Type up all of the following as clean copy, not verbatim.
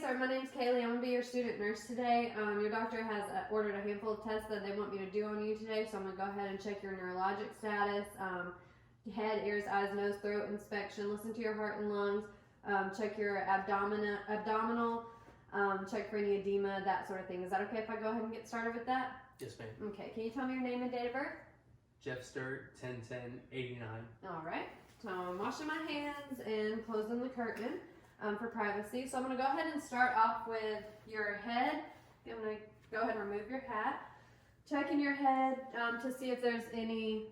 sir. My name's Kaylee. I'm going to be your student nurse today. Your doctor has ordered a handful of tests that they want me to do on you today, so I'm going to go ahead and check your neurologic status, head, ears, eyes, nose, throat inspection, listen to your heart and lungs, check your abdominal, check for any edema, that sort of thing. Is that okay if I go ahead and get started with that? Yes, ma'am. Okay, can you tell me your name and date of birth? Jeff Sturt, 10-10-89. All right, so I'm washing my hands and closing the curtain for privacy. So I'm going to go ahead and start off with your head. I'm going to go ahead and remove your hat. Checking your head to see if there's any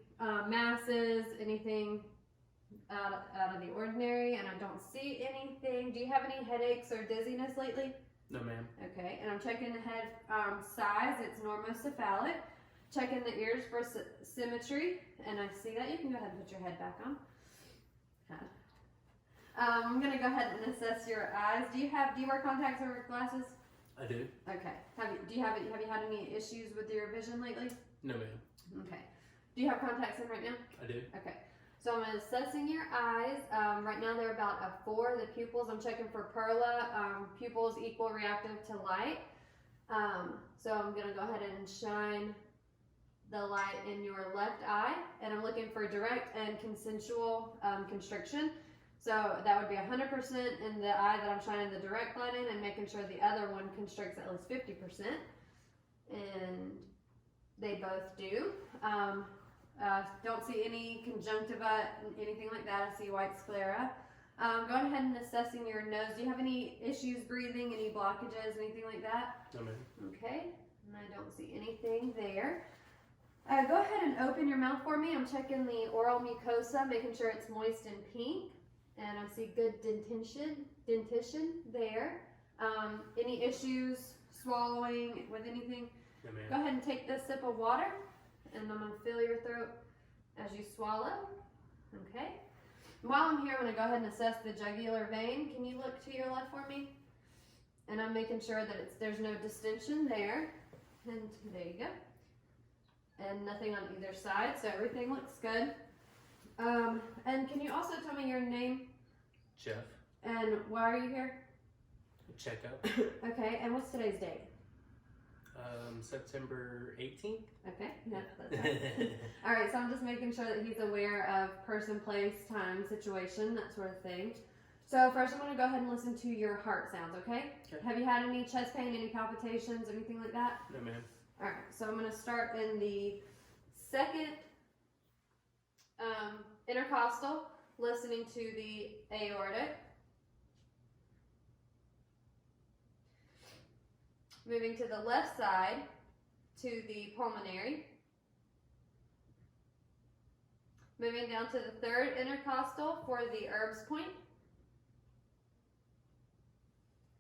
masses, anything out of the ordinary, and I don't see anything. Do you have any headaches or dizziness lately? No, ma'am. Okay, and I'm checking the head size. It's normocephalic. Checking the ears for symmetry, and I see that. You can go ahead and put your head back on. I'm going to go ahead and assess your eyes. Do you wear contacts or glasses? I do. Okay. Have you had any issues with your vision lately? No, ma'am. Okay. Do you have contacts in right now? I do. Okay. So I'm assessing your eyes. Right now they're about a 4. The pupils, I'm checking for perla. Pupils equal reactive to light. So I'm going to go ahead and shine the light in your left eye, and I'm looking for direct and consensual constriction. So that would be 100% in the eye that I'm shining the direct light in, and making sure the other one constricts at least 50%. And they both do. Don't see any conjunctiva, anything like that. I see white sclera. Going ahead and assessing your nose. Do you have any issues breathing, any blockages, anything like that? No, ma'am. Okay, and I don't see anything there. Go ahead and open your mouth for me. I'm checking the oral mucosa, making sure it's moist and pink. And I see good dentition there. Any issues swallowing with anything? No, ma'am. Go ahead and take this sip of water, and I'm going to fill your throat as you swallow. Okay. While I'm here, I'm going to go ahead and assess the jugular vein. Can you look to your left for me? And I'm making sure that there's no distension there. And there you go. And nothing on either side, so everything looks good. And can you also tell me your name? Jeff. And why are you here? Checkup. Okay, and what's today's date? September 18th. Okay, yeah, that's right. All right, so I'm just making sure that he's aware of person, place, time, situation, that sort of thing. So first I'm going to go ahead and listen to your heart sounds, okay? Have you had any chest pain, any palpitations, anything like that? No, ma'am. All right, so I'm going to start in the second intercostal, listening to the aortic. Moving to the left side to the pulmonary. Moving down to the third intercostal for the Erb's point.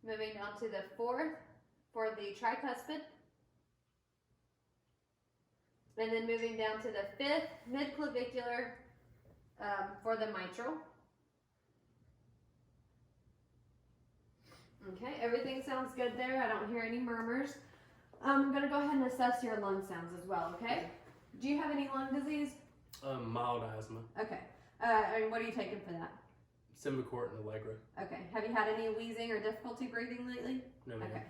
Moving down to the fourth for the tricuspid. And then moving down to the fifth midclavicular for the mitral. Okay, everything sounds good there. I don't hear any murmurs. I'm going to go ahead and assess your lung sounds as well, okay? Do you have any lung disease? Mild asthma. Okay. And what are you taking for that? Symbicort and Allegra. Okay. Have you had any wheezing or difficulty breathing lately? No, ma'am. Okay.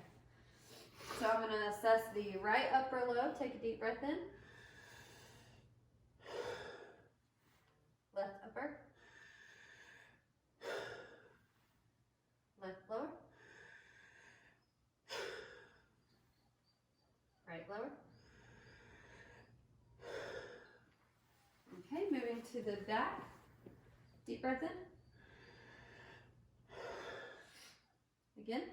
So I'm going to assess the right upper lobe. Take a deep breath in. Left upper. Left lower. Right lower. Okay, moving to the back. Deep breath in. Again.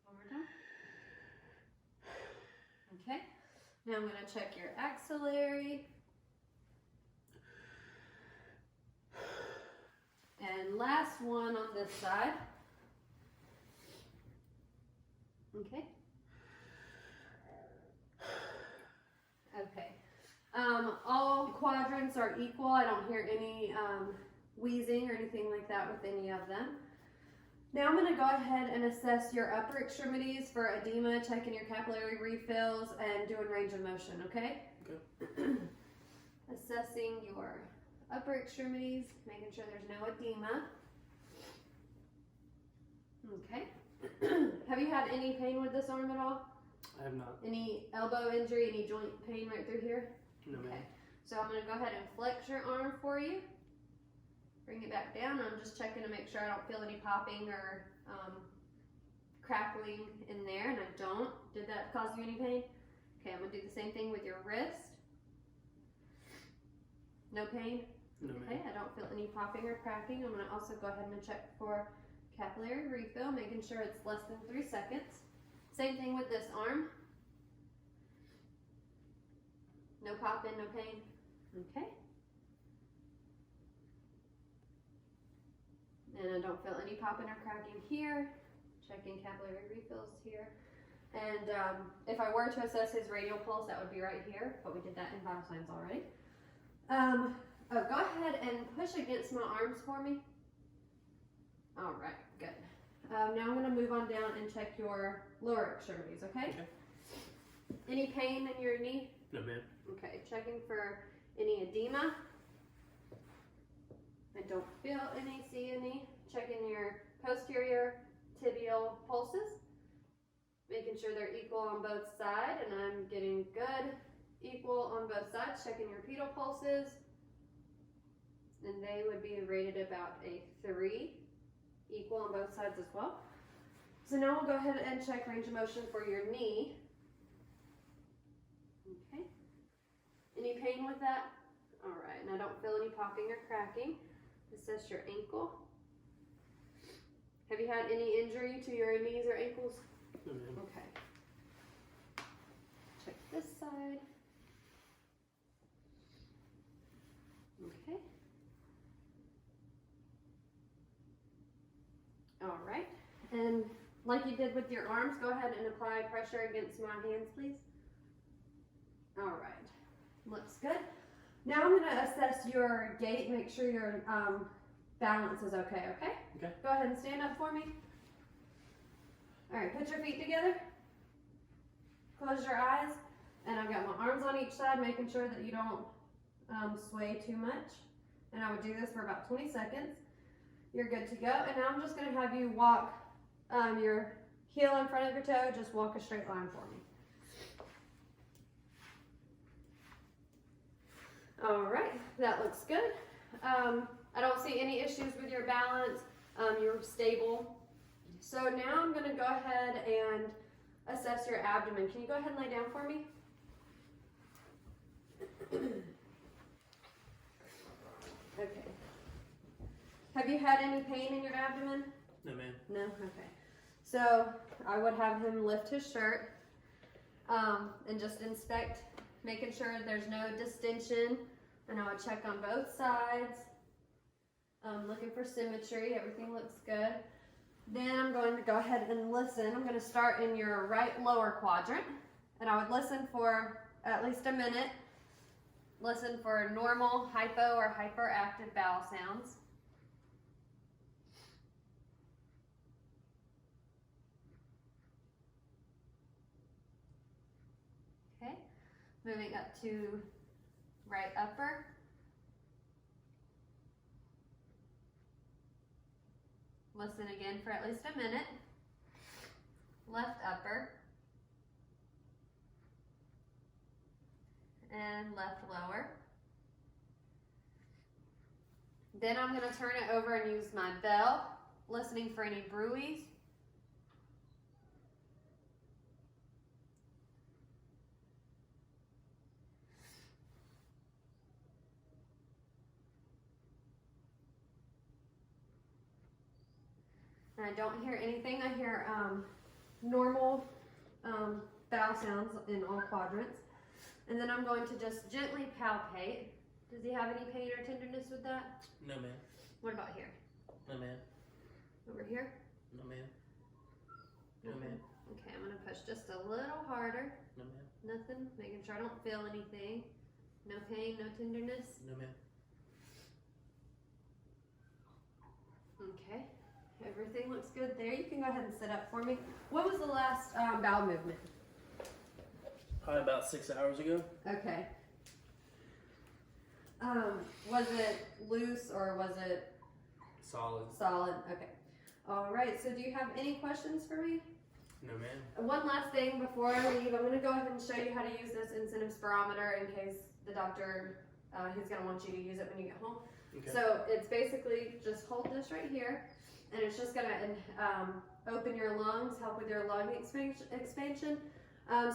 One more time. Okay. Now I'm going to check your axillary. And last one on this side. Okay. Okay. All quadrants are equal. I don't hear any wheezing or anything like that with any of them. Now I'm going to go ahead and assess your upper extremities for edema, checking your capillary refills, and doing range of motion, okay? Okay. Assessing your upper extremities, making sure there's no edema. Okay. Have you had any pain with this arm at all? I have not. Any elbow injury, any joint pain right through here? No, Okay. ma'am. So I'm going to go ahead and flex your arm for you. Bring it back down. I'm just checking to make sure I don't feel any popping or crackling in there, and I don't. Did that cause you any pain? Okay, I'm going to do the same thing with your wrist. No pain? No, Okay, ma'am. I don't feel any popping or cracking. I'm going to also go ahead and check for capillary refill, making sure it's less than 3 seconds. Same thing with this arm. No popping, no pain. Okay. And I don't feel any popping or cracking here. Checking capillary refills here. And if I were to assess his radial pulse, that would be right here, but we did that in vital signs already. Go ahead and push against my arms for me. All right, good. Now I'm going to move on down and check your lower extremities, okay? Okay. Any pain in your knee? No, ma'am. Okay, checking for any edema. I don't feel any, see any. Checking your posterior tibial pulses. Making sure they're equal on both sides, and I'm getting good equal on both sides. Checking your pedal pulses. And they would be rated about a 3. Equal on both sides as well. So now we'll go ahead and check range of motion for your knee. Okay. Any pain with that? All right, and I don't feel any popping or cracking. Assess your ankle. Have you had any injury to your knees or ankles? No, ma'am. Okay. Check this side. Okay. All right. And like you did with your arms, go ahead and apply pressure against my hands, please. All right. Looks good. Now I'm going to assess your gait, make sure your balance is okay, okay? Okay. Go ahead and stand up for me. All right, put your feet together. Close your eyes. And I've got my arms on each side, making sure that you don't sway too much. And I would do this for about 20 seconds. You're good to go. And now I'm just going to have you walk your heel in front of your toe. Just walk a straight line for me. All right, that looks good. I don't see any issues with your balance. You're stable. So now I'm going to go ahead and assess your abdomen. Can you go ahead and lay down for me? Okay. Have you had any pain in your abdomen? No, ma'am. No? Okay. So I would have him lift his shirt and just inspect, making sure there's no distension. And I would check on both sides, looking for symmetry. Everything looks good. Then I'm going to go ahead and listen. I'm going to start in your right lower quadrant. And I would listen for at least a minute. Listen for normal, hypo, or hyperactive bowel sounds. Okay, moving up to right upper. Listen again for at least a minute. Left upper. And left lower. Then I'm going to turn it over and use my bell, listening for any bruits. And I don't hear anything. I hear normal bowel sounds in all quadrants. And then I'm going to just gently palpate. Does he have any pain or tenderness with that? No, ma'am. What about here? No, ma'am. Over here? No, ma'am. No, Nothing? ma'am. Okay, I'm going to push just a little harder. No, ma'am. Nothing. Making sure I don't feel anything. No pain, no tenderness. No, ma'am. Okay. Everything looks good there. You can go ahead and sit up for me. What was the last bowel movement? Probably about 6 hours ago. Okay. Was it loose or was it Solid. solid? Okay. All right. So do you have any questions for me? No, ma'am. One last thing before I leave, I'm going to go ahead and show you how to use this incentive spirometer in case the doctor, he's going to want you to use it when you get home. Okay. So it's basically just hold this right here, and it's just going to open your lungs, help with your lung expansion.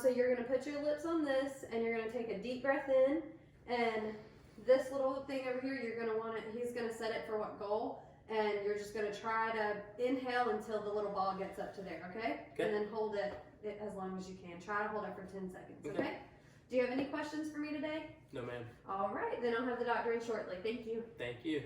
So you're going to put your lips on this, and you're going to take a deep breath in, and this little thing over here, you're going to want it, he's going to set it for what goal. And you're just going to try to inhale until the little ball gets up to there, okay? Okay. And then hold it as long as you can. Try to hold it for 10 seconds, okay? Okay. Do you have any questions for me today? No, ma'am. All right, then I'll have the doctor in shortly. Thank you. Thank you.